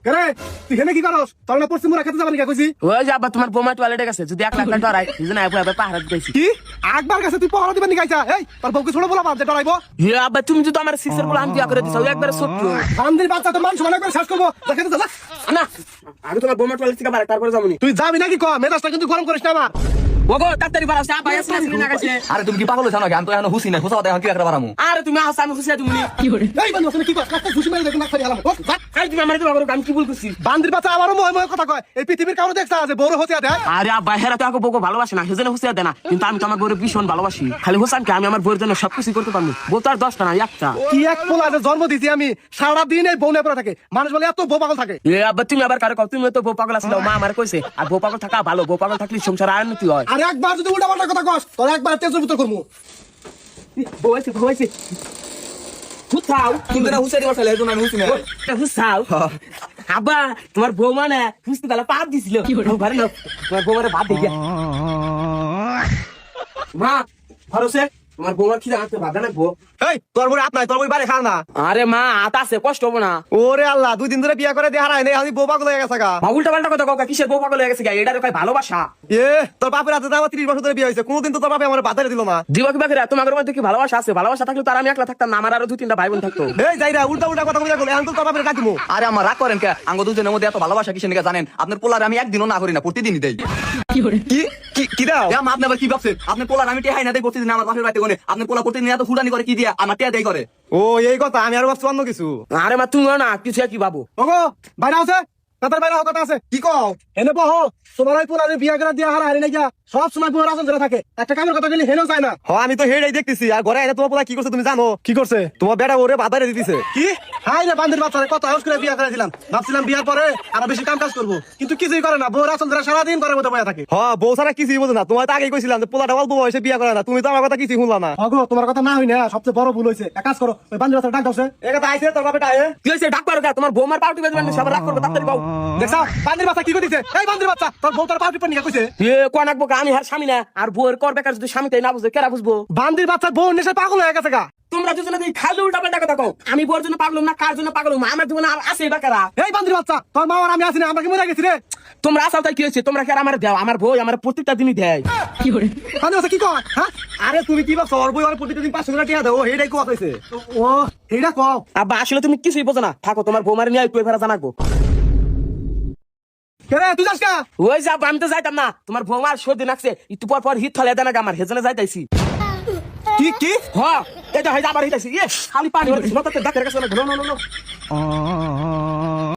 কেরে তুই হেনে কি করস? তোর না পশ্চিম মোড়া খেতে যাবেন কে কইছি? ওই যে আব্বা তোমার বোমা টয়লেটে গেছে, যদি 1 লাখ টাকা ডরাই সেজন্য আব্বা পাহারা দিতেছি। কি একবার কাছে তুই পহরা দিবেন নি গাইছা? এই তোর বউকে ছোট বলা বাপ যে ডরাইবো। হে আব্বা তুমি যদি আমার সিক্সের বলে বিয়া করে দিছো একবারে ছোট্ট বান্দির বাচ্চা তো মানুষ মানে একবার শেষ করবো। দেখাতে যা না, আমি তোমার বোমা টয়লেট থেকে বাড়াই তারপরে যাবনি। তুই যাবি নাকি ক? মেজাজটা কিন্তু গরম করিস না আমার। ওগো তাড়াতাড়ি বাড়াও, আব্বা এসে না গেছে। আরে তুমি কি পাগল হইছ নাকি? আমি তো এখন হুসি না, হুসা এখন কি একটা বারামু। আরে তুমি আসো, আমি খুশি তুমি কি করে এই বন্ধু আসলে কি কর? কাছে খুশি মারি দেখুন না খালি হালাম। আরে তুমি আমার তোমার আমি কি ভুল করছি? বান্দির বাচ্চা আমারও ময় ময় কথা কয়। এই পৃথিবীর কারণে দেখছ যে বড় হতে দেয়। আরে আব্বা হেরা তো আমাকে বউকে ভালোবাসে না, সেজন্য হুঁশিয়া দেয় না, কিন্তু আমি তো আমার বউরে ভীষণ ভালোবাসি। খালি হোসেনকে আমি আমার বউয়ের জন্য সবকিছু করতে পারবো। বউ তো আর 10টা না, একটা। কি এক পোলা যে জন্ম দিছি আমি, সারা দিন এই বউনে পড়ে থাকে। মানুষ বলে এত বউ পাগল থাকে। এ আব্বা তুমি আবার কারো কও, তুমি তো বউ পাগল আছিস, মা আমার কইছে। আর বউ পাগল থাকা ভালো, বউ পাগল থাকলে সংসার উন্নতি হয়। আর একবার যদি উল্টা পাল্টা কথা কস তোর একবার তেজের ভিতর করবো। বউ আছে, বউ আছে। হুসাও তুমি না হুসে দিবার চাইলে এজন্য আমি হুসি না। হুসাও আব্বা তোমার বউ মানে হুসতে গেলে পাপ দিছিল ঘরে না, তোমার বউ মানে ভাত দিয়ে মা ভরসে তোমার বউমার খিদে আনতে ভাত রাখবো। এই তোর বই আপনার তোর বই বাড়ি খাও না। আরে মা আতা আছে, কষ্ট হবো না। ওরে আল্লাহ 2 দিন ধরে বিয়া করে দিয়ে হারাই নেই, আমি বউ পাগল হয়ে গেছে গা। উল্টা পাল্টা কথা কাউকে কিসের বউ পাগল হয়ে গেছে? এটার কয় ভালোবাসা। এ তোর বাপের হাতে আমার 30 বছর ধরে বিয়ে হয়েছে, কোনদিন তো তোর বাপে আমার বাতারে দিল না। দিবাকি বাকিরা তোমার মধ্যে কি ভালোবাসা আছে? ভালোবাসা থাকলে তো আর আমি একলা থাকতাম না, আমার আরো 2-3টা ভাই বোন থাকতো। এই যাইরা উল্টা উল্টা কথা বলে এখন তো তোর বাপের ডাকিমু। আরে আমার রাগ করেন কে? আঙ্গ দুজনের মধ্যে এত ভালোবাসা কিসের নিকে জানেন? আপনার পোলার আমি একদিনও না করি না, প্রতিদিনই দেই। কি কি দাও? আপনি আবার কি ভাবছেন? আপনার পোলার আমি টেহাই না দেই প্রতিদিন আমার বাপের বাড়িতে গনে। আপনার পোলা প্রতিদিন এত হুড়ানি করে কি দিয়া? আমার টেয়া দেই করে। ও এই কথা, আমি আর ভাবছি অন্য কিছু। আরে মা তুমি না কিছু কি বাবু ওগো বাইরে আছে, তাদের বাইরে কথা আছে। কি কও? এনে বহ, তোমার ওই পুরানি বিয়া করে দিয়া হারা হারি নাই গিয়া সব সময় পুরো রাজন ধরে থাকে। একটা কামের কথা গেলে হেনো যায় না। হ্যাঁ আমি তো হেডাই দেখতেছি। আর ঘরে এনে তোমার পোলা কি করছে তুমি জানো? কি করছে? তোমার বেটা ওরে বাতারে দিতেছে। কি হাই রে বান্দির বাচ্চারে কত হাউস করে বিয়া করে দিলাম। ভাবছিলাম বিয়ার পরে আরো বেশি কাম কাজ করবো, কিন্তু কিছুই করে না। বউ রাজন ধরে সারাদিন ঘরের মধ্যে বসে থাকে। হ্যাঁ বউ ছাড়া কিছুই বোঝে না। তোমার তো আগেই কইছিলাম যে পোলাটা অল্প বয়সে বিয়া করে না, তুমি তো আমার কথা কিছুই শুনলা না। ওগো তোমার কথা না হই না, সবচেয়ে বড় ভুল হইছে। এক কাজ করো, ওই বান্দির বাচ্চা ডাক দাওছে। এই কথা আইছে তোর বাপেটা আয়ে কি হয়েছে? ডাক পারো কা? তোমার বৌমার পাউটি বেজবেন সব রাগ করবে, তাড়াতাড়ি বাবু। দেখছা বান্দির বাচ্চা কি কইছে? এই বান্দির বাচ্চা তোর বউ তোর পাউটি পানি কইছে। এ কোন আঁকবো আমি আর স্বামী না, আর বউয়ের কর বেকার যদি স্বামী তাই না বুঝবে কেরা বুঝবো? বান্দির বাচ্চা বউ নেশে পাগল হয়ে গেছে গা। তোমরা দুজনে দেখি খালি উল্টা পাল্টা কথা কও। আমি বউর জন্য পাগলুম না, কার জন্য পাগলুম? আমার জীবনে আর আছে বেকারা। এই বান্দির বাচ্চা তোর মা আর আমি আছি না, আমরা কি মরে গেছি রে? তোমরা আসাও তাই কি হয়েছে? তোমরা কি আর আমার দেও? আমার বউ আমার প্রত্যেকটা দিনই দেয়। কি করে বান্দির বাচ্চা কি কয়? হ্যাঁ আরে তুমি কি ভাবছো ওর বই আর প্রতিদিন 500 টাকা টিয়া দাও? হেডাই কো কইছে। ও হেডা কও। আব্বা আসলে তুমি কিছুই বোঝো না, থাকো তোমার বৌমার নিয়ে একটু এবারে জানাবো। কেরে তুই যাস কা? ওই যাব আমি তো যাইতাম না, তোমার বৌমার সর্দি লাগছে, একটু পর পর হিট থলে দেন আমার, হেজনে যাইতাইছি। কি কি হ্যাঁ এটা হয় আবার হিটাইছি। খালি পানি হচ্ছে, ডাক্তারের কাছে না।